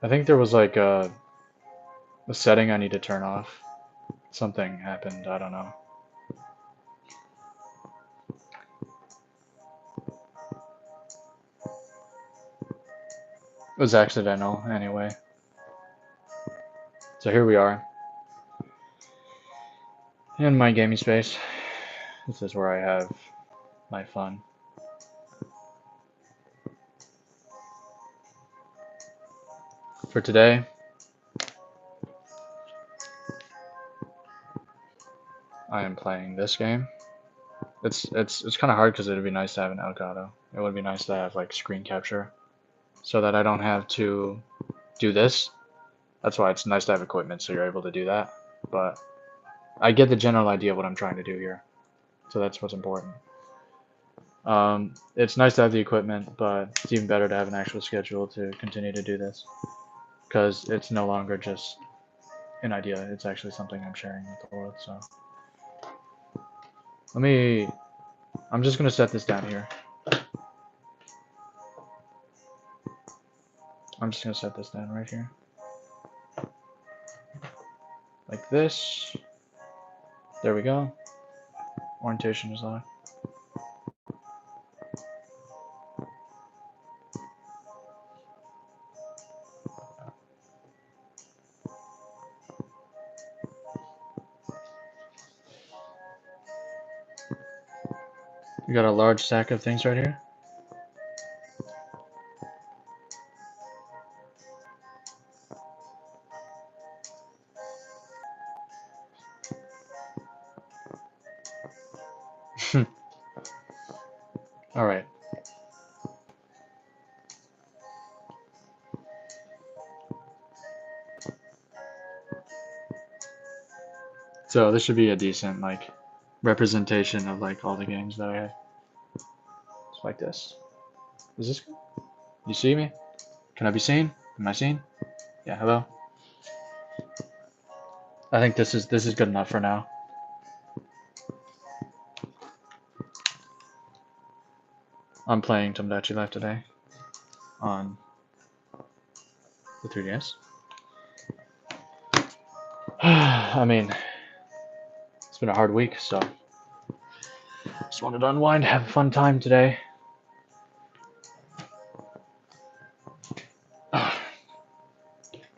I think there was like a setting I need to turn off. Something happened, I don't know. It was accidental anyway. So here we are in my gaming space. This is where I have my fun. For today, I am playing this game. It's kind of hard because it would be nice to have an Elgato. It would be nice to have like screen capture so that I don't have to do this. That's why it's nice to have equipment so you're able to do that. But I get the general idea of what I'm trying to do here. So that's what's important. It's nice to have the equipment, but it's even better to have an actual schedule to continue to do this. Because it's no longer just an idea, it's actually something I'm sharing with the world. So I'm just going to set this down here. I'm just going to set this down right here. Like this. There we go. Orientation is on. We got a large stack of things right here. Alright. So this should be a decent like representation of like all the games that I have. It's like this. Is this good? You see me? Can I be seen? Am I seen? Yeah, hello? I think this is good enough for now. I'm playing Tomodachi Life today on the 3DS. I mean, it's been a hard week, so just wanted to unwind, have a fun time today.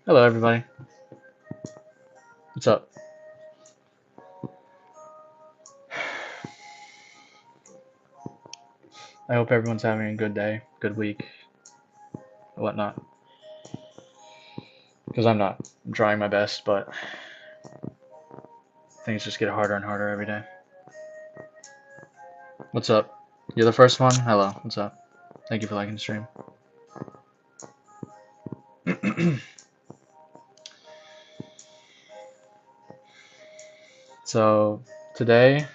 Hello, everybody. What's up? I hope everyone's having a good day, good week, whatnot. Because I'm not. I'm trying my best, but things just get harder and harder every day. What's up? You're the first one? Hello, what's up? Thank you for liking the stream. So, today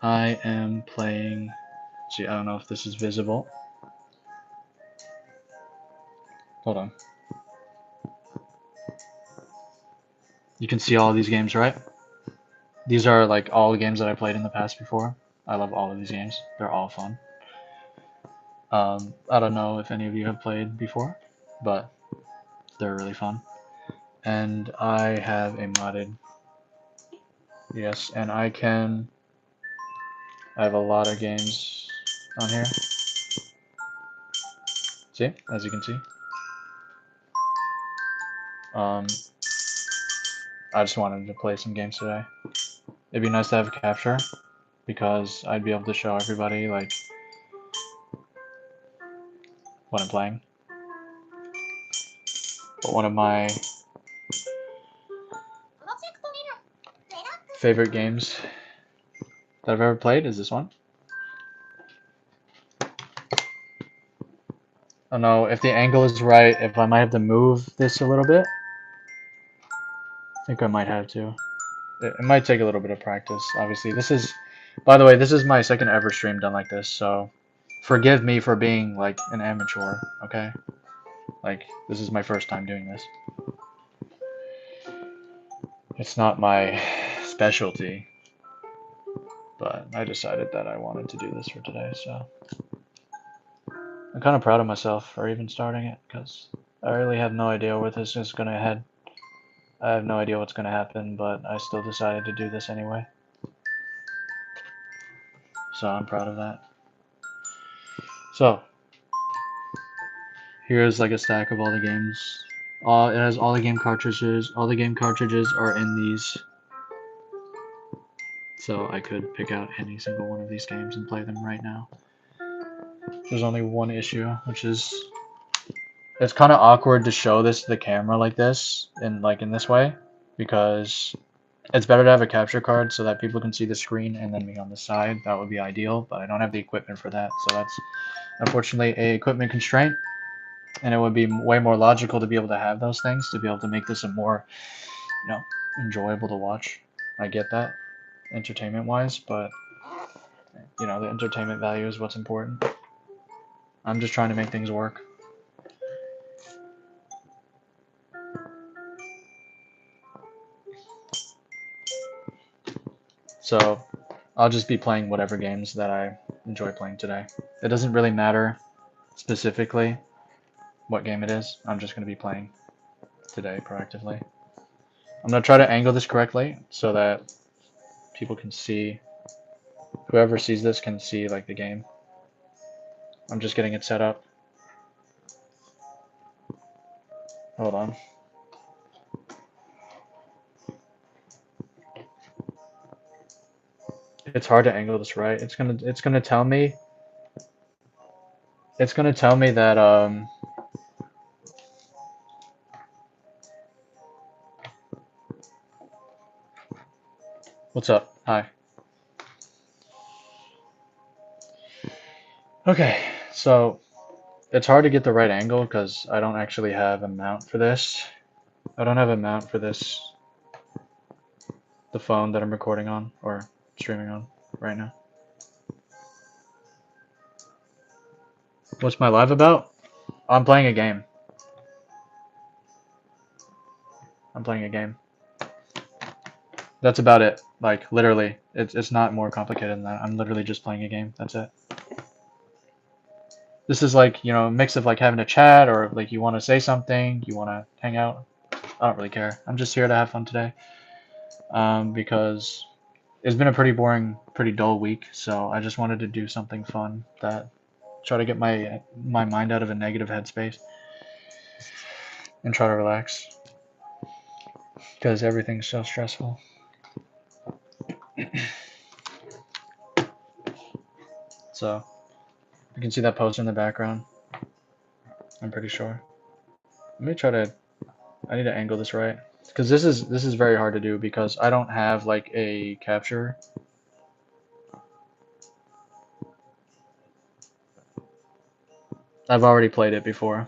I am playing. See, I don't know if this is visible. Hold on. You can see all of these games, right? These are like all the games that I played in the past before. I love all of these games. They're all fun. I don't know if any of you have played before, but they're really fun. And I have a modded. Yes, and I have a lot of games on here. See, as you can see. I just wanted to play some games today. It'd be nice to have a capture because I'd be able to show everybody like what I'm playing. But one of my favorite games that I've ever played is this one. I don't know if the angle is right, if I might have to move this a little bit. I think I might have to. It might take a little bit of practice, obviously. This is, by the way, this is my second ever stream done like this, so forgive me for being like an amateur, okay? Like, this is my first time doing this. It's not my specialty, but I decided that I wanted to do this for today, so I'm kind of proud of myself for even starting it, because I really have no idea where this is gonna head. I have no idea what's gonna happen, but I still decided to do this anyway. So I'm proud of that. So here's like a stack of all the games. It has all the game cartridges. All the game cartridges are in these. So I could pick out any single one of these games and play them right now. There's only one issue, which is it's kind of awkward to show this to the camera like this and like in this way, because it's better to have a capture card so that people can see the screen and then me on the side. That would be ideal, but I don't have the equipment for that, so that's unfortunately a equipment constraint. And it would be way more logical to be able to have those things to be able to make this a more, enjoyable to watch. I get that, entertainment wise, but the entertainment value is what's important. I'm just trying to make things work. So I'll just be playing whatever games that I enjoy playing today. It doesn't really matter specifically what game it is. I'm just going to be playing today proactively. I'm going to try to angle this correctly so that people can see, whoever sees this can see like the game. I'm just getting it set up. Hold on. It's hard to angle this right. It's gonna tell me. It's gonna tell me that What's up? Hi. Okay, so it's hard to get the right angle because I don't actually have a mount for this. I don't have a mount for this, the phone that I'm recording on or streaming on right now. What's my live about? I'm playing a game. I'm playing a game. That's about it. Like literally, it's not more complicated than that. I'm literally just playing a game. That's it. This is like, a mix of like having a chat or like you want to say something, you want to hang out. I don't really care. I'm just here to have fun today. Because it's been a pretty boring, pretty dull week, so I just wanted to do something fun that try to get my mind out of a negative headspace and try to relax because everything's so stressful. So you can see that poster in the background. I'm pretty sure. Let me try to. I need to angle this right because this is very hard to do because I don't have like a capture. I've already played it before,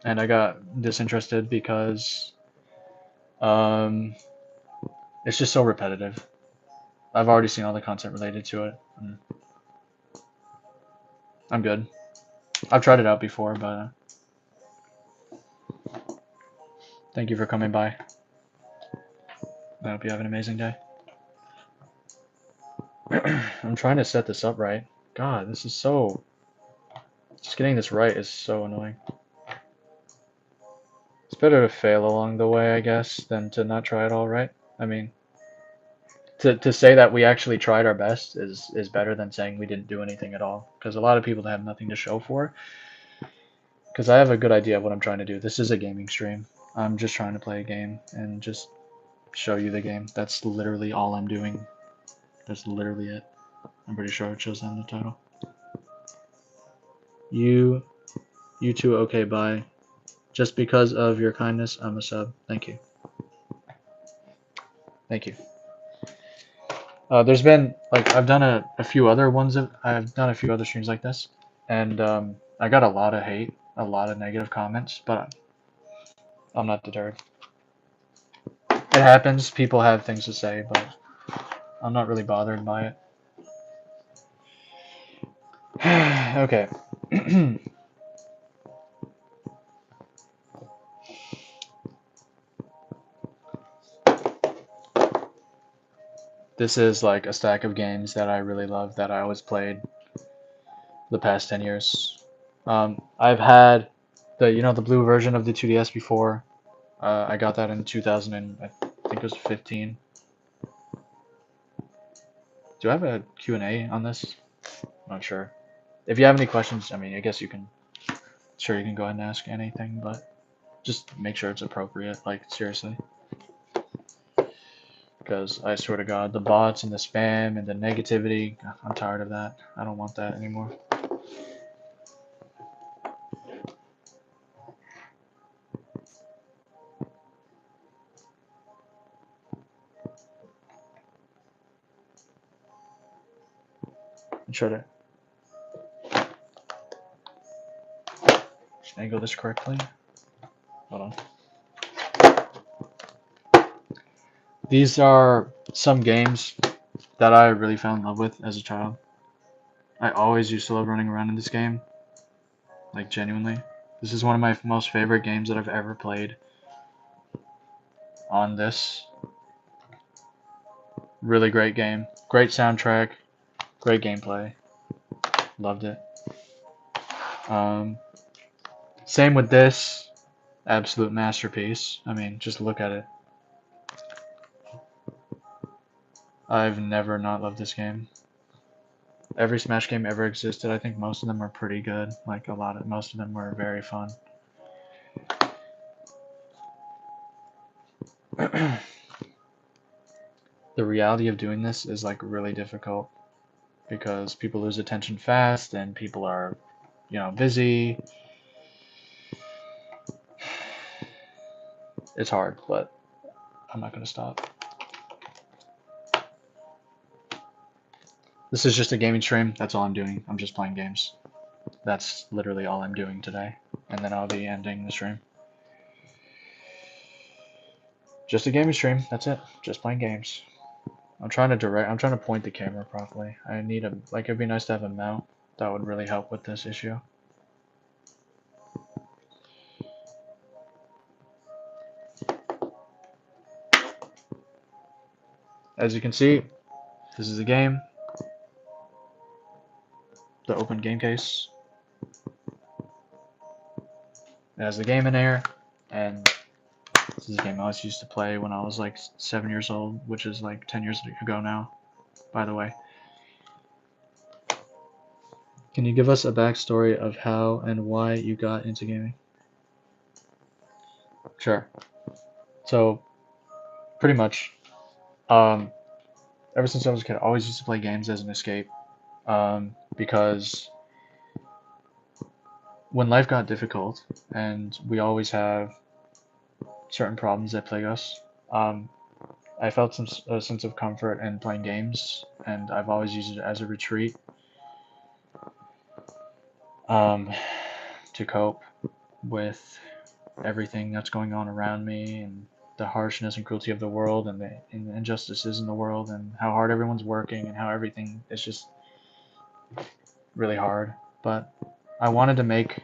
and I got disinterested because it's just so repetitive. I've already seen all the content related to it. I'm good. I've tried it out before, but thank you for coming by. I hope you have an amazing day. I'm trying to set this up right. God, this is so... Just getting this right is so annoying. It's better to fail along the way, I guess, than to not try it all right. I mean, to say that we actually tried our best is better than saying we didn't do anything at all. Because a lot of people have nothing to show for. Because I have a good idea of what I'm trying to do. This is a gaming stream. I'm just trying to play a game and just show you the game. That's literally all I'm doing. That's literally it. I'm pretty sure it shows that in the title. You two, okay, bye. Just because of your kindness, I'm a sub. Thank you. Thank you. There's been, like, I've done a few other ones, I've done a few other streams like this, and I got a lot of hate, a lot of negative comments, but I'm not deterred. It happens, people have things to say, but I'm not really bothered by it. Okay. This is like a stack of games that I really love that I always played the past 10 years. I've had the blue version of the 2DS before. I got that in 2000 and I think it was 15. Do I have a Q&A on this? I'm not sure. If you have any questions, I mean, I guess you can, sure, you can go ahead and ask anything, but just make sure it's appropriate, like, seriously. Because I swear to God, the bots and the spam and the negativity, I'm tired of that. I don't want that anymore. Try to angle this correctly. Hold on. These are some games that I really fell in love with as a child. I always used to love running around in this game. Like, genuinely. This is one of my most favorite games that I've ever played on this. Really great game. Great soundtrack. Great gameplay. Loved it. Same with this. Absolute masterpiece. I mean, just look at it. I've never not loved this game. Every Smash game ever existed, I think most of them are pretty good. Like, most of them were very fun. The reality of doing this is, like, really difficult because people lose attention fast and people are, busy. It's hard, but I'm not gonna stop. This is just a gaming stream. That's all I'm doing. I'm just playing games. That's literally all I'm doing today. And then I'll be ending the stream. Just a gaming stream. That's it. Just playing games. I'm trying to point the camera properly. I need it'd be nice to have a mount. That would really help with this issue. As you can see, this is a game. The open game case. It has the game in there, and this is a game I always used to play when I was like 7 years old, which is like 10 years ago now, by the way. Can you give us a backstory of how and why you got into gaming? Sure. So, pretty much, ever since I was a kid, I always used to play games as an escape, because when life got difficult, and we always have certain problems that plague us, I felt a sense of comfort in playing games, and I've always used it as a retreat, to cope with everything that's going on around me, and the harshness and cruelty of the world, and the injustices in the world, and how hard everyone's working, and how everything is just really hard. But I wanted to make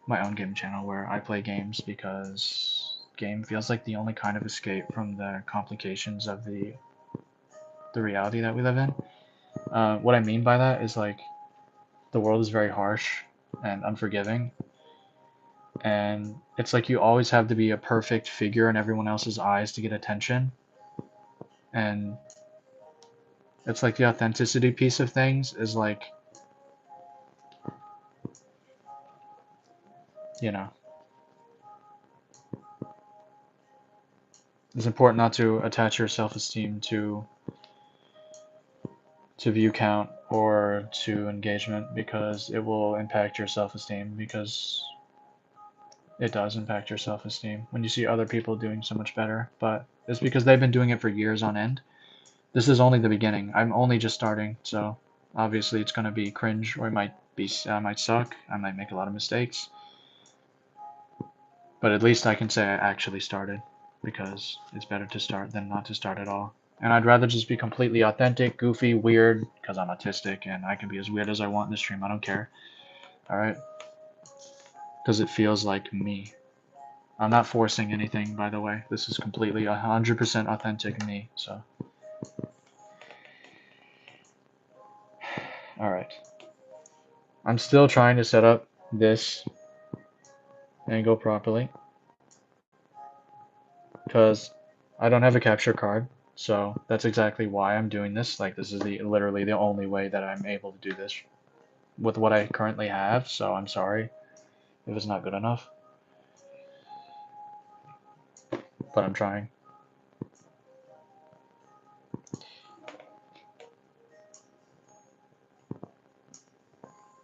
my own game channel where I play games because game feels like the only kind of escape from the complications of the reality that we live in. What I mean by that is, like, the world is very harsh and unforgiving, and it's like you always have to be a perfect figure in everyone else's eyes to get attention, and it's like the authenticity piece of things is like, you know, it's important not to attach your self-esteem to view count or to engagement, because it will impact your self-esteem, because it does impact your self-esteem when you see other people doing so much better, but it's because they've been doing it for years on end. This is only the beginning. I'm only just starting, so obviously it's going to be cringe, or I might suck, I might make a lot of mistakes, but at least I can say I actually started, because it's better to start than not to start at all. And I'd rather just be completely authentic, goofy, weird, because I'm autistic and I can be as weird as I want in the stream. I don't care. Alright? Because it feels like me. I'm not forcing anything, by the way. This is completely 100% authentic me, so. Alright. I'm still trying to set up this angle properly, because I don't have a capture card, so that's exactly why I'm doing this. Like, this is literally the only way that I'm able to do this with what I currently have, so I'm sorry if it's not good enough, but I'm trying.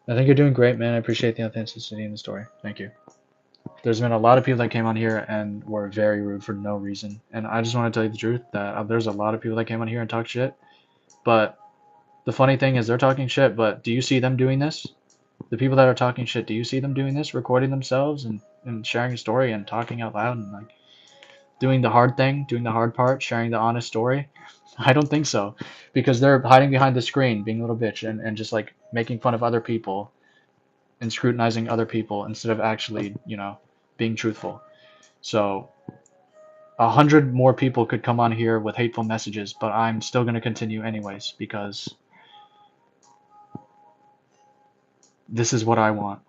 I think you're doing great, man. I appreciate the authenticity in the story. Thank you. There's been a lot of people that came on here and were very rude for no reason, and I just want to tell you the truth that there's a lot of people that came on here and talk shit, but the funny thing is they're talking shit, but do you see them doing this? The people that are talking shit, do you see them doing this? Recording themselves and sharing a story and talking out loud and like doing the hard thing, doing the hard part, sharing the honest story? I don't think so. Because they're hiding behind the screen, being a little bitch and just like making fun of other people and scrutinizing other people instead of actually, you know, being truthful. So 100 more people could come on here with hateful messages, but I'm still gonna continue anyways because this is what I want.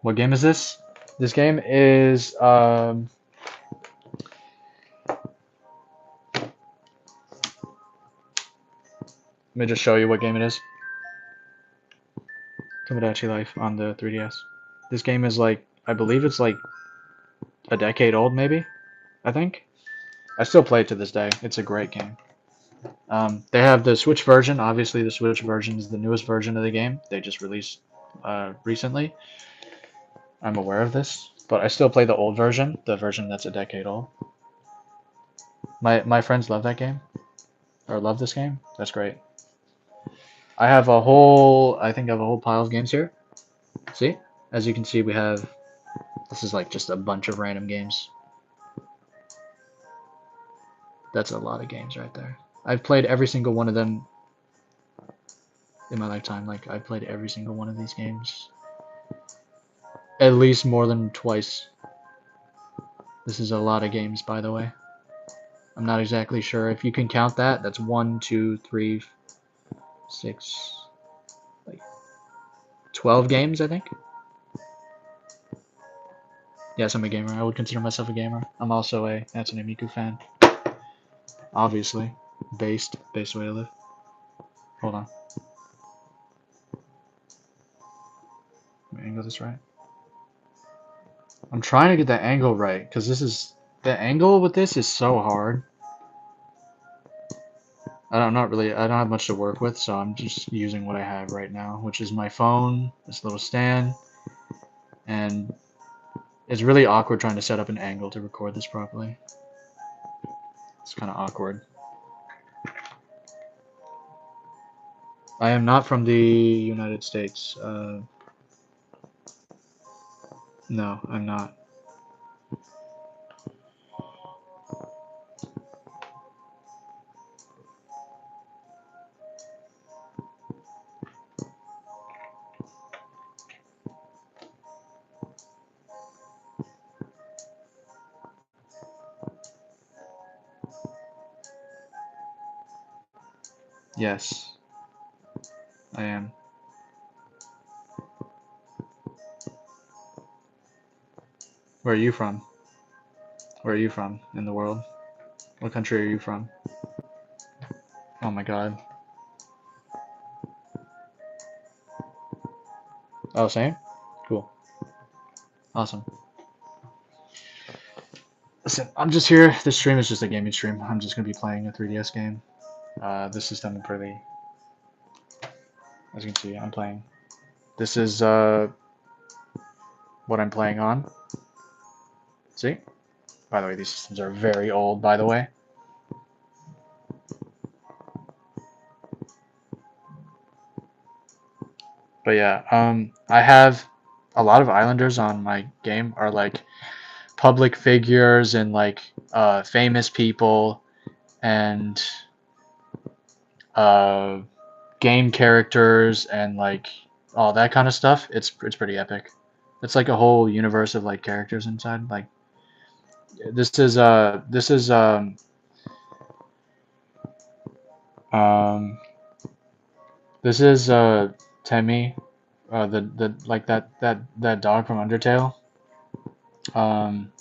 What game is this? This game is let me just show you what game it is. Tomodachi Life on the 3DS. This game is like, I believe it's like a decade old, maybe. I think. I still play it to this day. It's a great game. They have the Switch version. Obviously, the Switch version is the newest version of the game. They just released recently. I'm aware of this, but I still play the old version, the version that's a decade old. My friends love that game, or love this game. That's great. I have a whole, I think I have a whole pile of games here. See? As you can see, we have, this is like just a bunch of random games. That's a lot of games right there. I've played every single one of them in my lifetime. Like, I've played every single one of these games at least more than twice. This is a lot of games, by the way. I'm not exactly sure if you can count that. That's 1, 2, 3, 6, like 12 games, I think. Yes, I'm a gamer. I would consider myself a gamer. I'm also a Hatsune Miku fan. Obviously. Based way to live. Hold on. Let me angle this right. I'm trying to get the angle right, because this is, the angle with this is so hard. I don't have much to work with, so I'm just using what I have right now, which is my phone, this little stand, and it's really awkward trying to set up an angle to record this properly. It's kind of awkward. I am not from the United States. No, I'm not. Yes, I am. Where are you from? Where are you from in the world? What country are you from? Oh my god. Oh, same? Cool. Awesome. Listen, I'm just here. This stream is just a gaming stream. I'm just going to be playing a 3DS game. This is done pretty. As you can see, I'm playing. This is what I'm playing on. See? By the way, these systems are very old, by the way. But yeah, I have a lot of Islanders on my game are like public figures and like famous people and game characters and like all that kind of stuff. It's pretty epic. It's like a whole universe of like characters inside. Like this is um this is Temmie, the like that dog from Undertale. Um,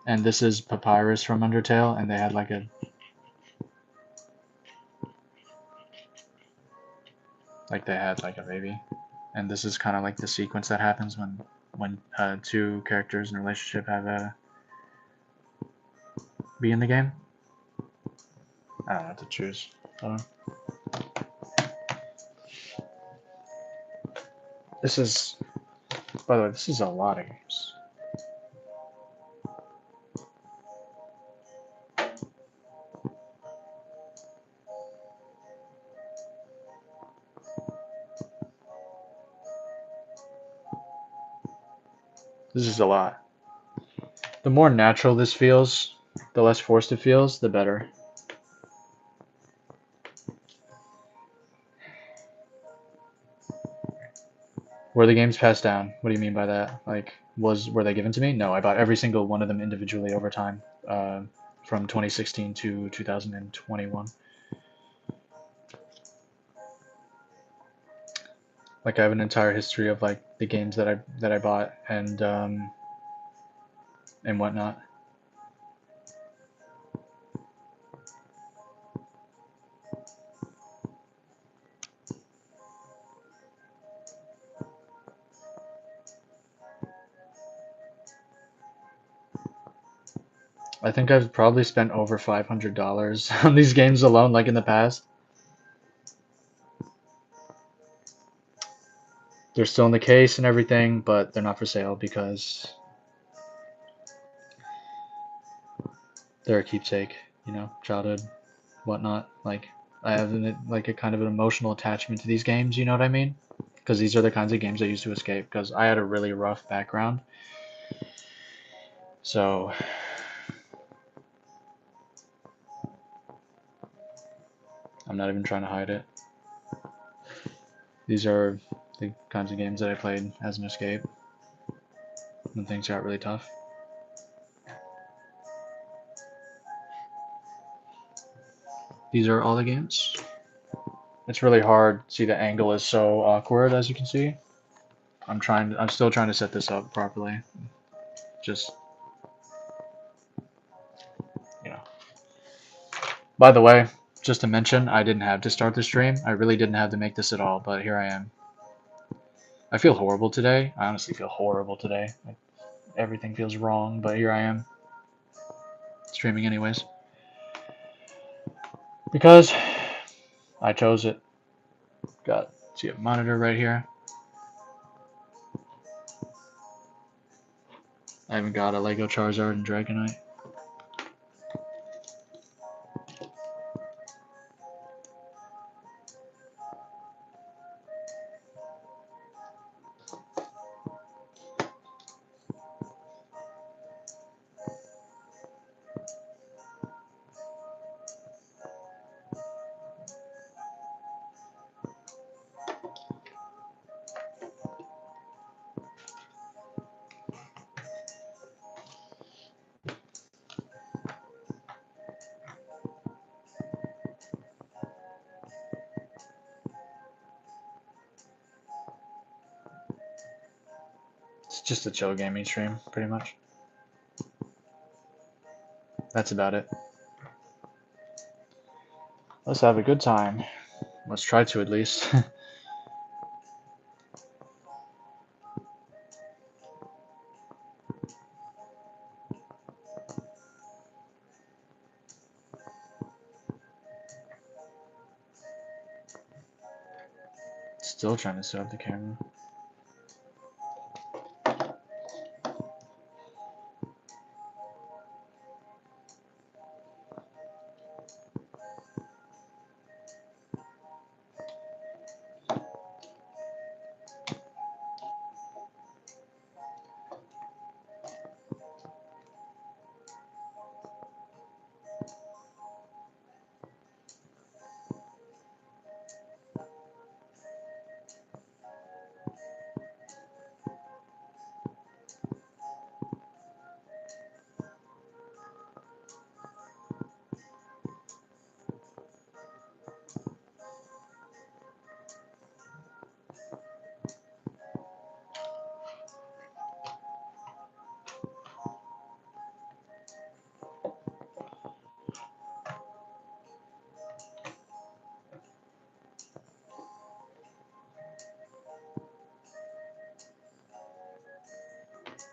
and this is Papyrus from Undertale, and they had like a baby, and this is kind of like the sequence that happens when two characters in a relationship have a be in the game. I don't know what to choose. This is, by the way, this is a lot of games. This is a lot. The more natural this feels, the less forced it feels, the better. Were the games passed down? What do you mean by that? Like, were they given to me? No, I bought every single one of them individually over time, from 2016 to 2021. Like, I have an entire history of like the games that I bought and whatnot. I think I've probably spent over $500 on these games alone, like in the past. They're still in the case and everything, but they're not for sale because they're a keepsake, childhood, whatnot. Like, I have like a kind of an emotional attachment to these games, you know what I mean? Because these are the kinds of games I used to escape because I had a really rough background. So, I'm not even trying to hide it. These are the kinds of games that I played as an escape when things got really tough. These are all the games. It's really hard. See, the angle is so awkward, as you can see. I'm still trying to set this up properly. Just, you know. By the way, just to mention, I didn't have to start the stream. I really didn't have to make this at all, but here I am. I feel horrible today. I honestly feel horrible today. Like, everything feels wrong, but here I am. Streaming anyways. Because I chose it. See a monitor right here. I haven't got a Lego Charizard and Dragonite. It's just a chill gaming stream, pretty much. That's about it. Let's have a good time. Let's try to, at least. Still trying to set up the camera.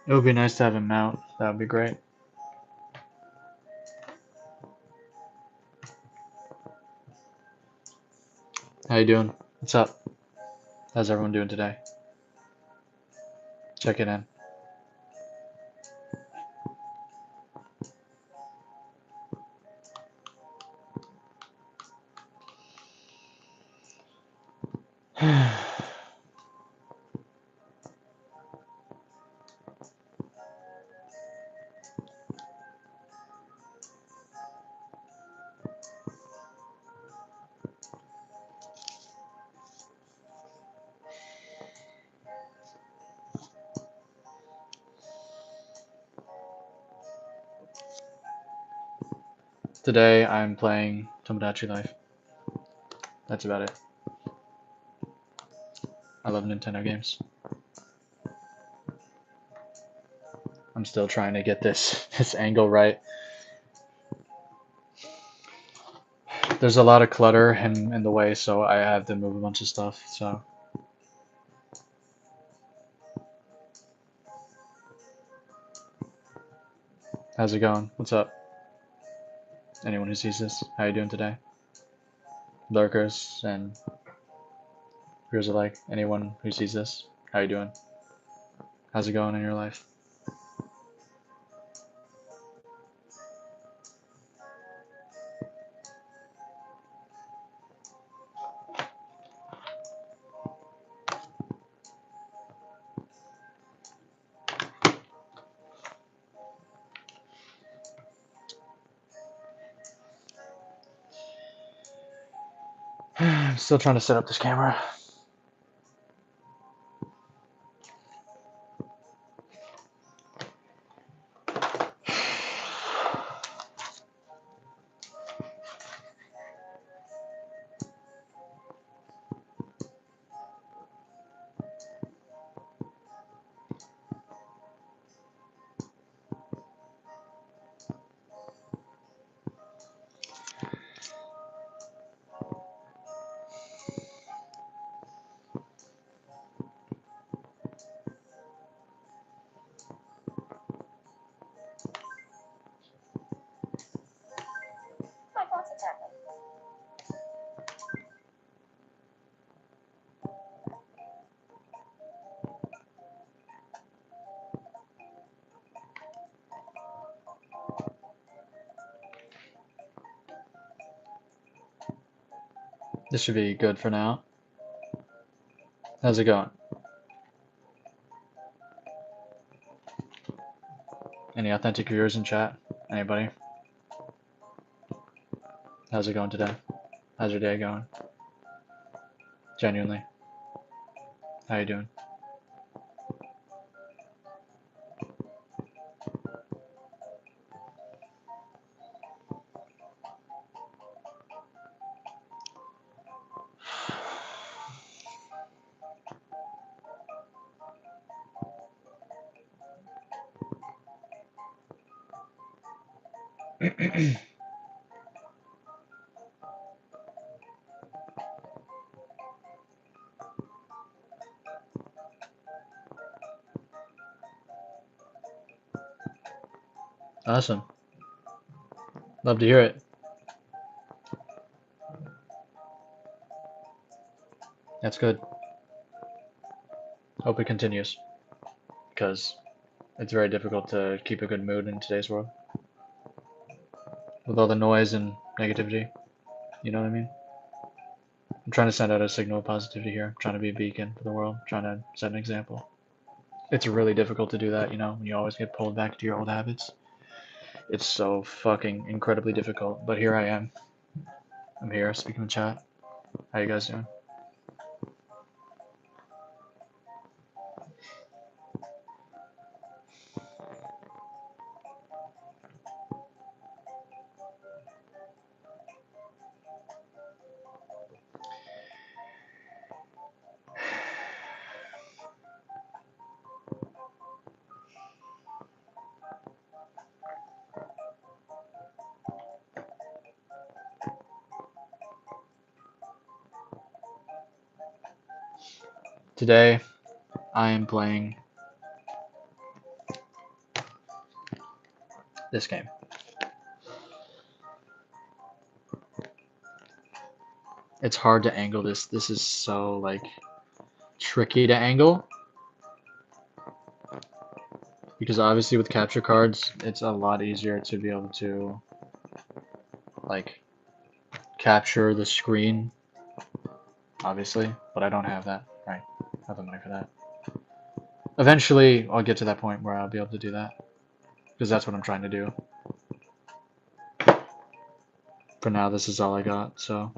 It would be nice to have him out. That would be great. How you doing? What's up? How's everyone doing today? Check it in. Today I'm playing Tomodachi Life. That's about it. I love Nintendo games. I'm still trying to get this angle right. There's a lot of clutter in the way, so I have to move a bunch of stuff. So how's it going? What's up? Anyone who sees this, how you doing today? Lurkers and viewers alike. Anyone who sees this, how you doing? How's it going in your life? I'm still trying to set up this camera. This should be good for now. How's it going? Any authentic viewers in chat? Anybody? How's it going today? How's your day going? Genuinely. How you doing? Awesome. Love to hear it. That's good. Hope it continues. Because it's very difficult to keep a good mood in today's world. With all the noise and negativity. You know what I mean? I'm trying to send out a signal of positivity here. I'm trying to be a beacon for the world. I'm trying to set an example. It's really difficult to do that, you know, when you always get pulled back to your old habits. It's so fucking incredibly difficult. But here I am. I'm here speaking in chat. How you guys doing? Today, I am playing this game. It's hard to angle this. This is so, like, tricky to angle. Because obviously with capture cards, it's a lot easier to be able to, like, capture the screen, obviously, but I don't have that. Right, I have the money for that. Eventually, I'll get to that point where I'll be able to do that, because that's what I'm trying to do. For now, this is all I got, so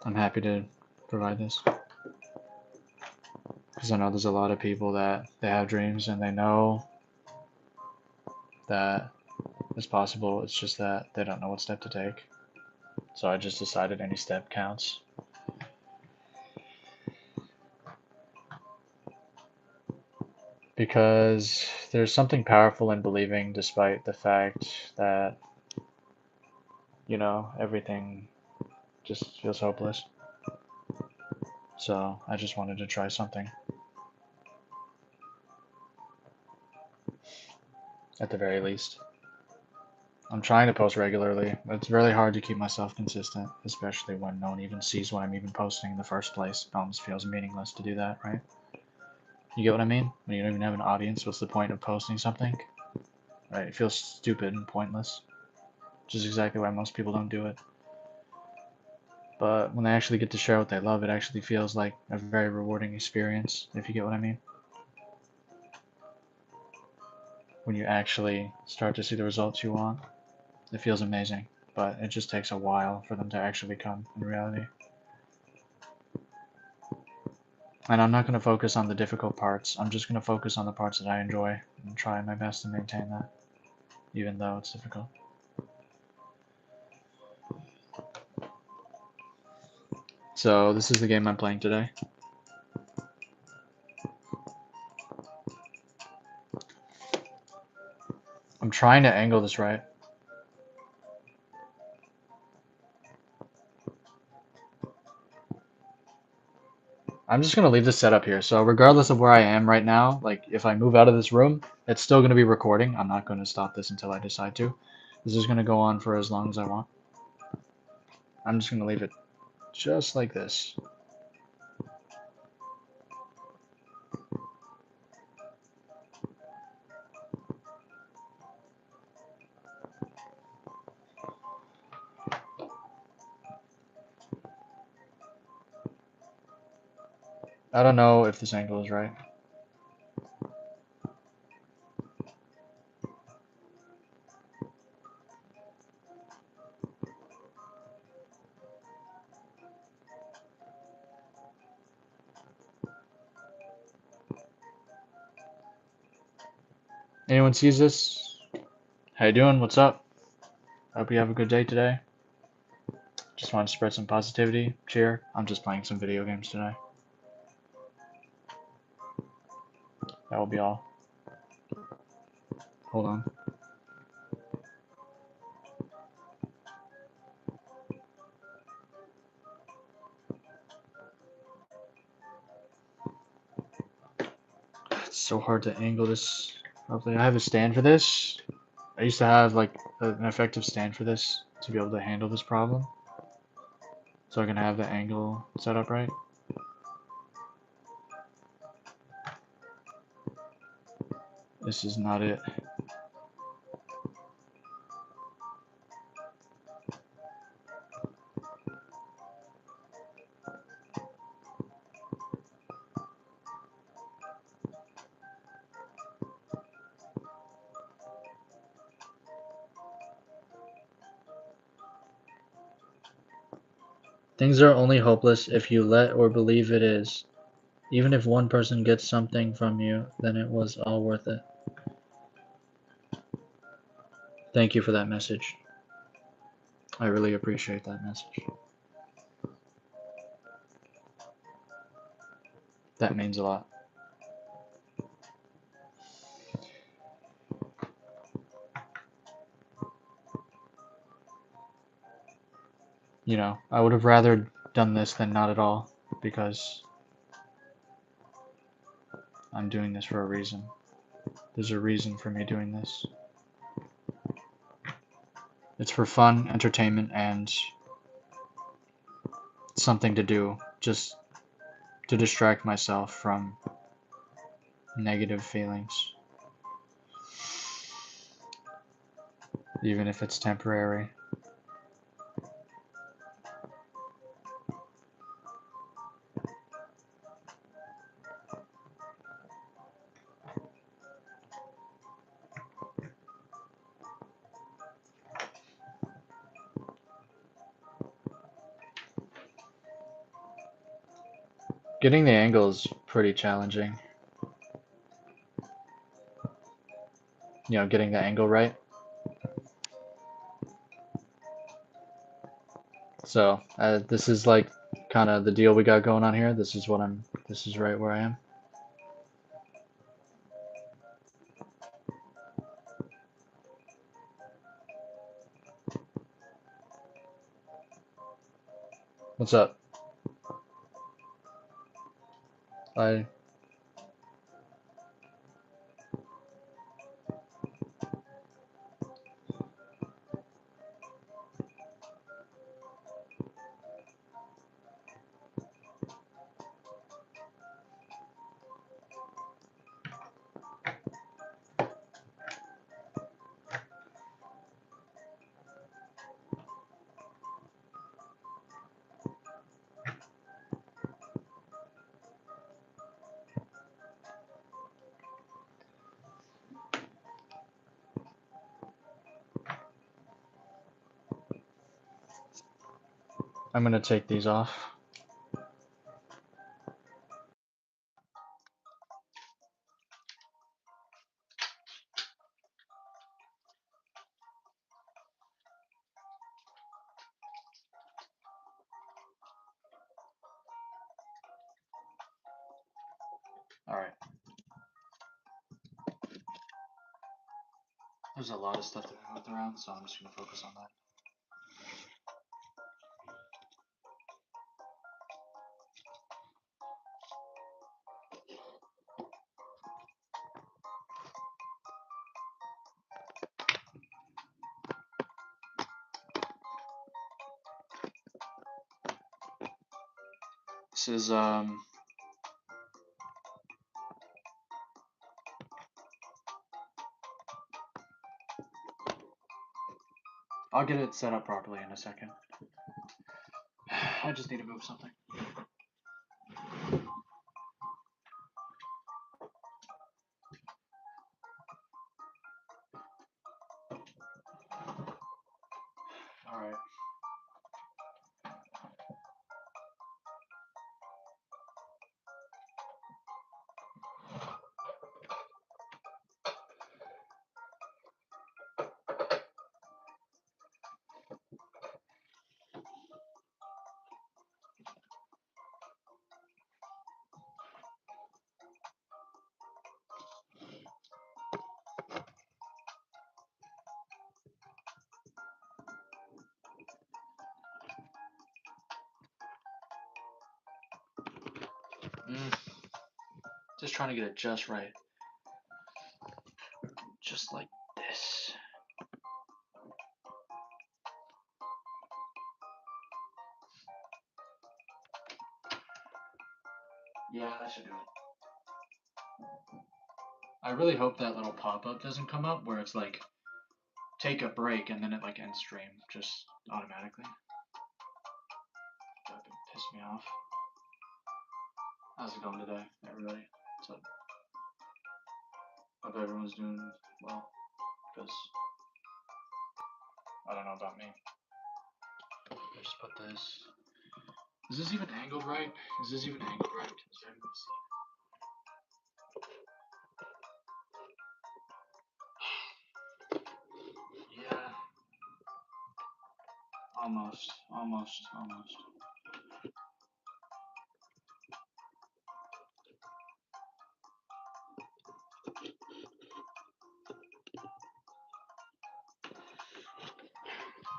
I'm happy to provide this. Because I know there's a lot of people that they have dreams and they know that it's possible, it's just that they don't know what step to take. So I just decided any step counts. Because there's something powerful in believing despite the fact that, you know, everything just feels hopeless. So I just wanted to try something. At the very least. I'm trying to post regularly. It's really hard to keep myself consistent, especially when no one even sees what I'm even posting in the first place. It almost feels meaningless to do that, right? You get what I mean? When you don't even have an audience, what's the point of posting something? Right? It feels stupid and pointless. Which is exactly why most people don't do it. But when they actually get to share what they love, it actually feels like a very rewarding experience, if you get what I mean. When you actually start to see the results you want, it feels amazing. But it just takes a while for them to actually come in reality. And I'm not going to focus on the difficult parts. I'm just going to focus on the parts that I enjoy and try my best to maintain that, even though it's difficult. So this is the game I'm playing today. I'm trying to angle this right. I'm just going to leave this setup here. So regardless of where I am right now, like if I move out of this room, it's still going to be recording. I'm not going to stop this until I decide to. This is going to go on for as long as I want. I'm just going to leave it just like this. I don't know if this angle is right. Anyone sees this? How you doing? What's up? Hope you have a good day today. Just want to spread some positivity, cheer. I'm just playing some video games today. That will be all. Hold on. It's so hard to angle this properly. I have a stand for this. I used to have like an effective stand for this to be able to handle this problem. So I can have the angle set up right. This is not it. Things are only hopeless if you let or believe it is. Even if one person gets something from you, then it was all worth it. Thank you for that message. I really appreciate that message. That means a lot. You know, I would have rather done this than not at all, because I'm doing this for a reason. There's a reason for me doing this. It's for fun, entertainment, and something to do, just to distract myself from negative feelings, even if it's temporary. Getting the angle is pretty challenging. You know, getting the angle right. So this is like kind of the deal we got going on here. This is right where I am. What's up? I I'm gonna take these off. All right. There's a lot of stuff to move around, so I'm just gonna focus on that. This is I'll get it set up properly in a second. I just need to move something. All right. Just trying to get it just right. Just like this. Yeah, that should do it. I really hope that little pop-up doesn't come up where it's like, take a break and then it like ends stream just automatically. That would piss me off. How's it going today, everybody? What's up? Hope everyone's doing well, because I don't know about me. Just put this. Is this even angled right? Is this even angled right? Does everybody see? Yeah. Almost.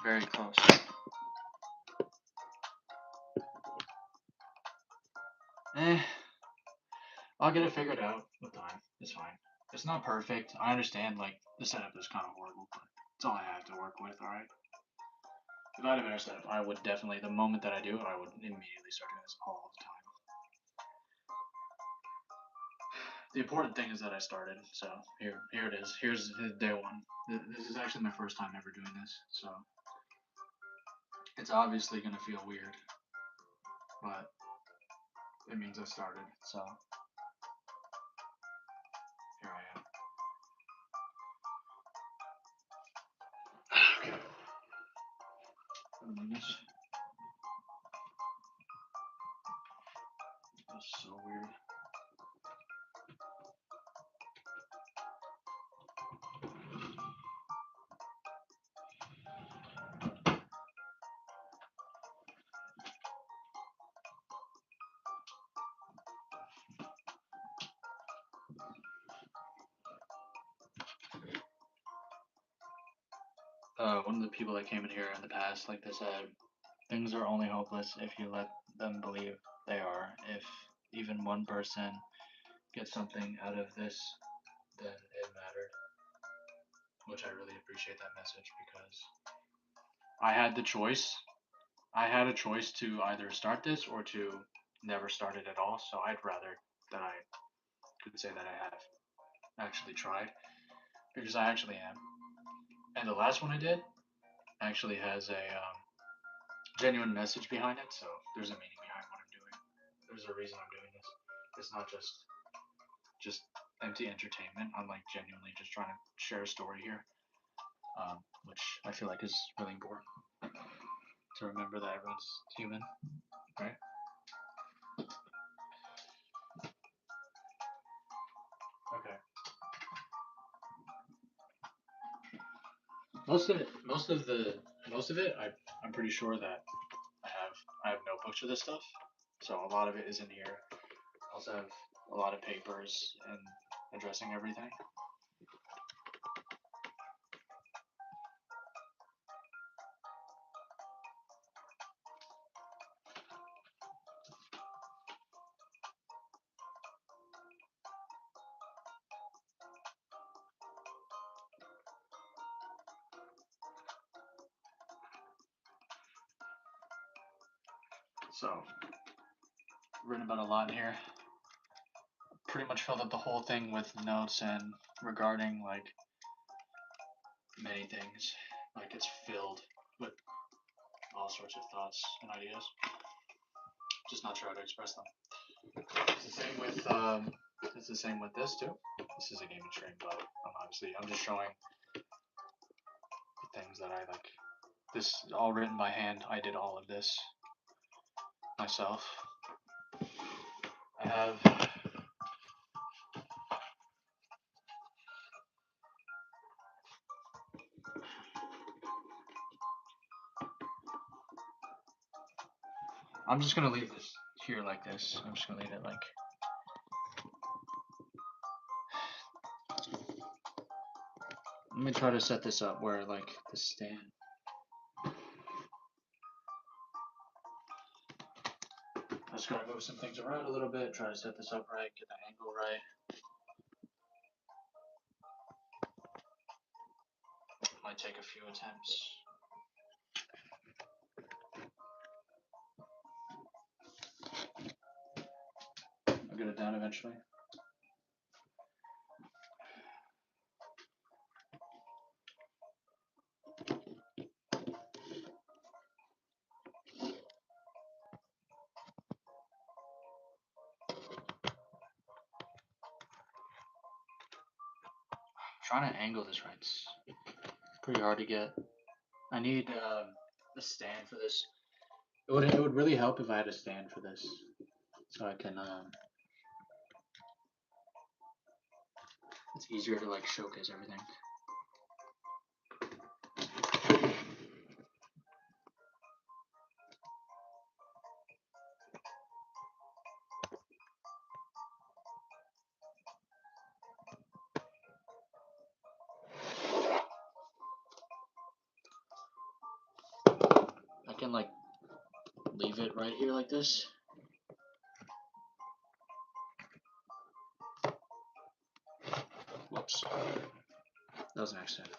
Very close. I'll get it figured out with time. It's fine. It's not perfect. I understand, like, the setup is kind of horrible, but it's all I have to work with, alright? If I had to manage that, I would definitely, the moment that I do, I would immediately start doing this all the time. The important thing is that I started, so here it is. Here's day one. This is actually my first time ever doing this, so it's obviously gonna feel weird, but it means I started, so here I am. Okay. That's so weird. One of the people that came in here in the past, like they said, things are only hopeless if you let them believe they are. If even one person gets something out of this, then it mattered. Which I really appreciate that message because I had the choice. I had a choice to either start this or to never start it at all. So I'd rather that I could say that I have actually tried because I actually am. And the last one I did actually has a genuine message behind it. So there's a meaning behind what I'm doing. There's a reason I'm doing this. It's not just empty entertainment. I'm like genuinely just trying to share a story here, which I feel like is really important to remember that everyone's human, right? Okay. Most of it, I'm pretty sure that I have notebooks for this stuff, so a lot of it is in here. I also have a lot of papers and addressing everything. So, written about a lot in here. Pretty much filled up the whole thing with notes and regarding like many things. Like it's filled with all sorts of thoughts and ideas. Just not sure how to express them. It's the same with this too. This is a gaming stream, but I'm just showing the things that I like. This all written by hand. I did all of this myself. I have I'm just gonna leave this here like this. I'm just gonna leave it like. Let me try to set this up where like the stand. I'm just gonna move some things around a little bit, try to set this up right, get the angle right. Might take a few attempts. I'll get it down eventually. Trying to angle this right. It's pretty hard to get. I need a stand for this. It would really help if I had a stand for this, so I can. It's easier to like showcase everything. I can like leave it right here like this. Whoops. That was an accident.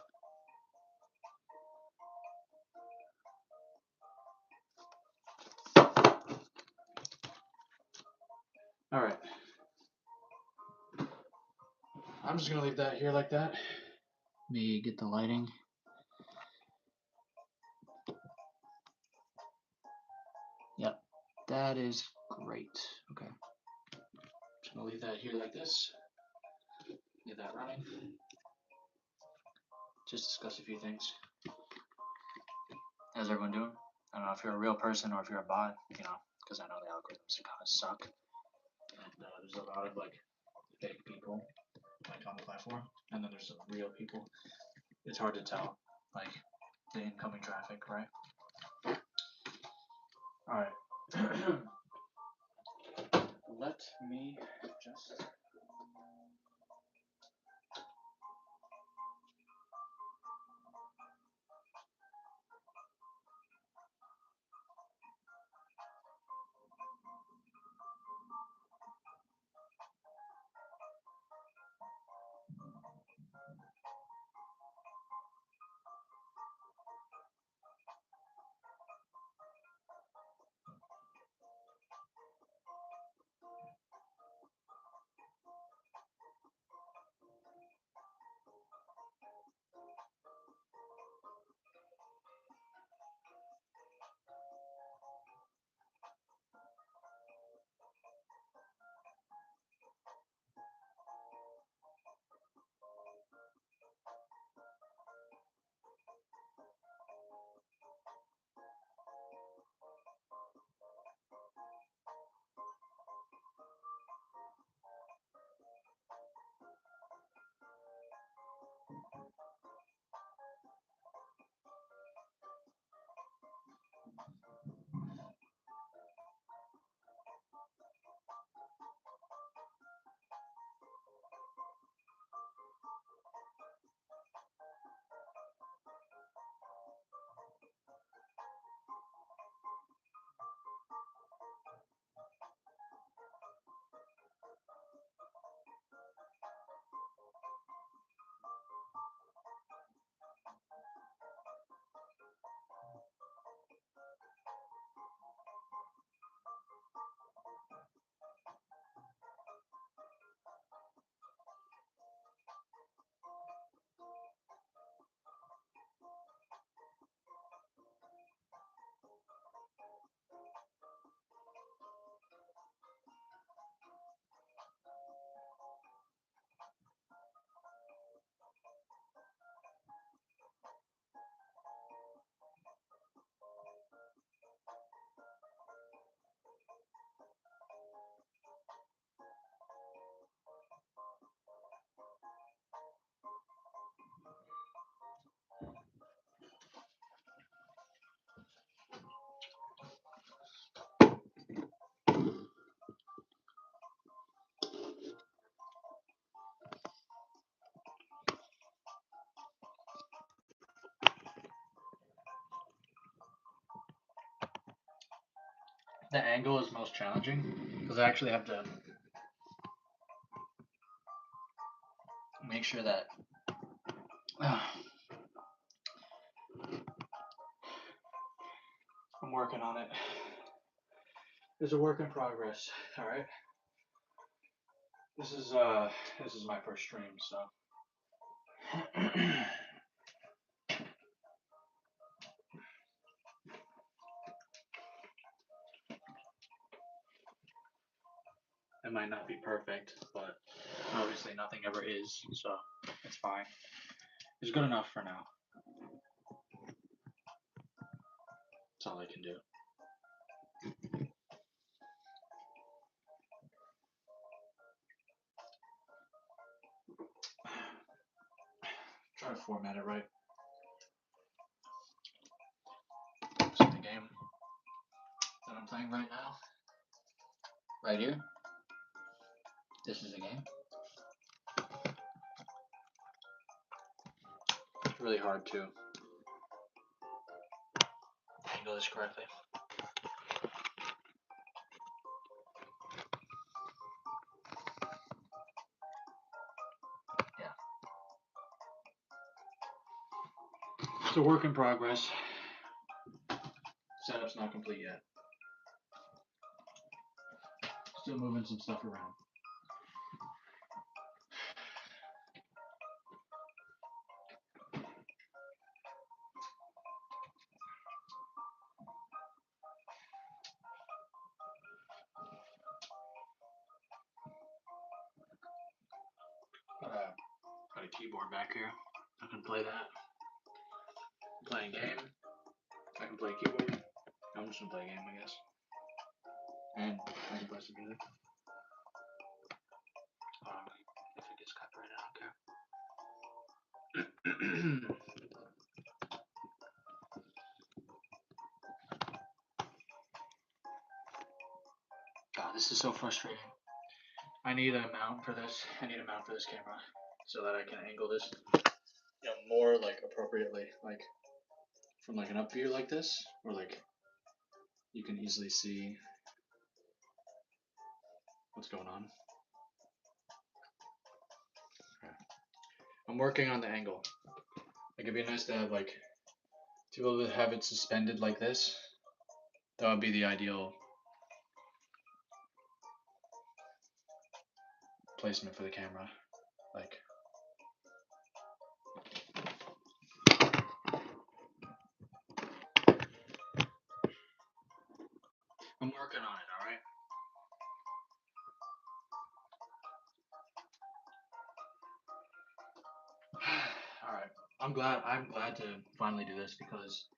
All right. I'm just gonna leave that here like that. Let me get the lighting. Yep, that is great. Okay. Just gonna leave that here like this. Get that running. Just discuss a few things. How's everyone doing? I don't know if you're a real person or if you're a bot, you know, because I know the algorithms kind of suck. And there's a lot of like fake people like on the platform, and then there's some real people. It's hard to tell, like the incoming traffic, right? All right. Let me just. The angle is most challenging because I actually have to make sure that I'm working on it. It's a work in progress. All right. This is my first stream, so. It might not be perfect, but obviously nothing ever is, so it's fine. It's good enough for now. That's all I can do. Try to format it right. This is the game that I'm playing right now. Right here. This is the game. It's really hard to angle this correctly. Yeah. It's a work in progress. Setup's not complete yet. Still moving some stuff around. Got a keyboard back here. I can play that. Playing game. I can play keyboard. I'm just gonna play a game, I guess. And I can play some music. If it gets copyrighted, I don't care. God, this is so frustrating. I need a mount for this. I need a mount for this camera so that I can angle this, more like appropriately, like from like an up view like this, or like you can easily see what's going on. Okay. I'm working on the angle. Like it'd be nice to have like to be able to have it suspended like this. That would be the ideal placement for the camera. Like I'm working on it, alright? Alright. I'm glad to finally do this because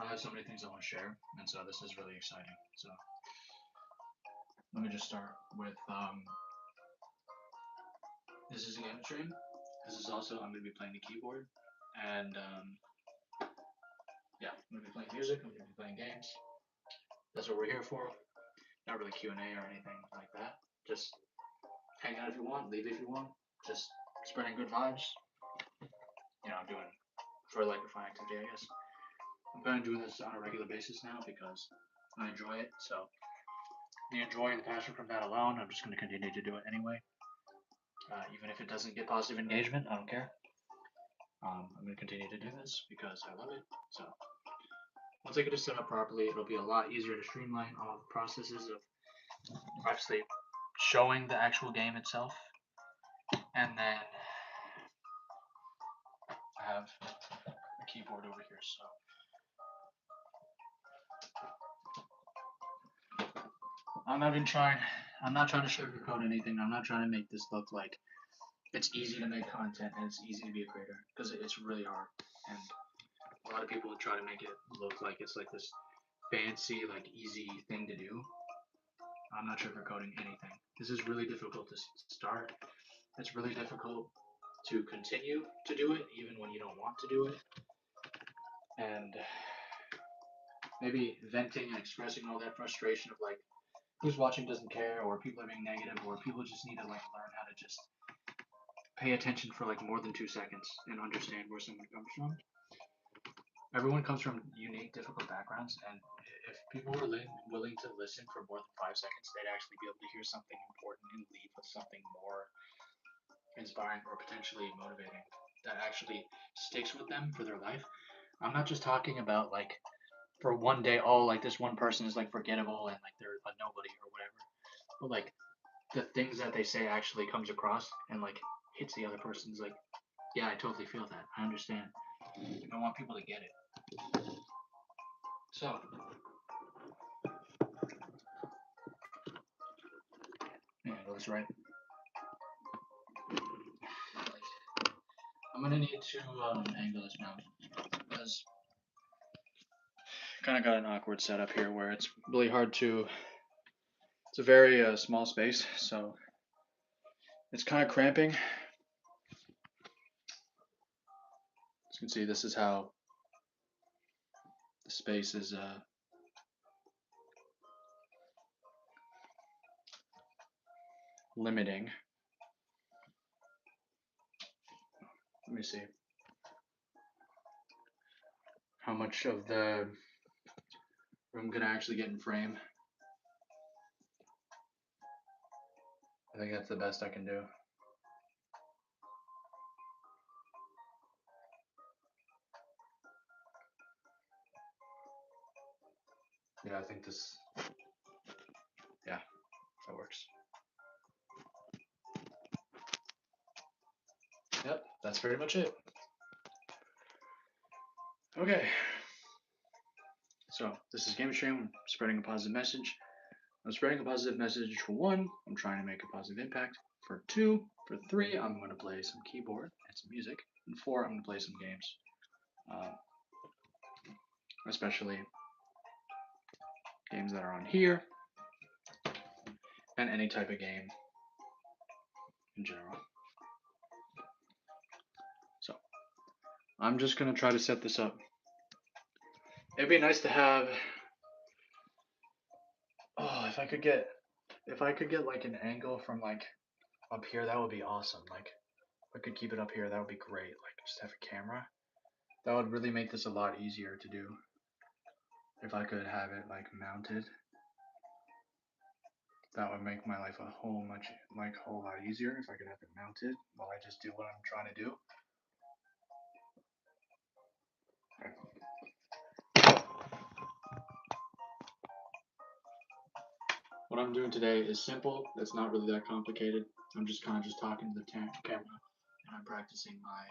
I have so many things I want to share, and so this is really exciting. So let me just start with this is a game stream. This is also I'm gonna be playing the keyboard, and yeah, I'm gonna be playing music. I'm gonna be playing games. That's what we're here for. Not really Q&A or anything like that. Just hang out if you want, leave if you want. Just spreading good vibes. Doing for like a fun activity, I guess. I'm kind of doing this on a regular basis now because I enjoy it. So the joy and the passion from that alone, I'm just going to continue to do it anyway. Even if it doesn't get positive engagement, I don't care. I'm going to continue to do this because I love it. So once I get it set up properly, it'll be a lot easier to streamline all the processes of obviously showing the actual game itself, and then I have a keyboard over here. So I'm not trying to sugarcoat anything. I'm not trying to make this look like it's easy to make content and it's easy to be a creator, because it's really hard. And a lot of people try to make it look like it's like this fancy, like easy thing to do. I'm not sugarcoating anything. This is really difficult to start. It's really difficult to continue to do it even when you don't want to do it. And maybe venting and expressing all that frustration of like who's watching doesn't care, or people are being negative, or people just need to like learn how to just pay attention for like more than 2 seconds and understand where someone comes from. Everyone comes from unique, difficult backgrounds, and if people were willing to listen for more than 5 seconds, they'd actually be able to hear something important and leave with something more inspiring or potentially motivating that actually sticks with them for their life. I'm not just talking about like for one day, oh, like this one person is like forgettable and like they're a nobody or whatever, but like the things that they say actually comes across and like hits the other person's like, yeah, I totally feel that. I understand. I want people to get it. So, yeah, that's right. I'm gonna need to angle this now because kind of got an awkward setup here where it's really hard to. It's a very small space, so it's kind of cramping. As you can see, this is how the space is limiting. Let me see how much of the room can I actually get in frame. I think that's the best I can do. Yeah, I think this. Yeah, That works. Yep, that's pretty much it. Okay. So this is Game Stream. I'm spreading a positive message. I'm spreading a positive message for 1. I'm trying to make a positive impact. For 2, for 3, I'm going to play some keyboard and some music. And 4, I'm going to play some games. Especially games that are on here. And any type of game in general. So I'm just going to try to set this up. It'd be nice to have... Oh, if I could get like an angle from like up here, that would be awesome. Like if I could keep it up here, that would be great. Like just have a camera. That would really make this a lot easier to do. If I could have it like mounted, that would make my life a whole lot easier if I could have it mounted while I just do what I'm trying to do. What I'm doing today is simple. It's not really that complicated. I'm just kind of talking to the camera, and I'm practicing my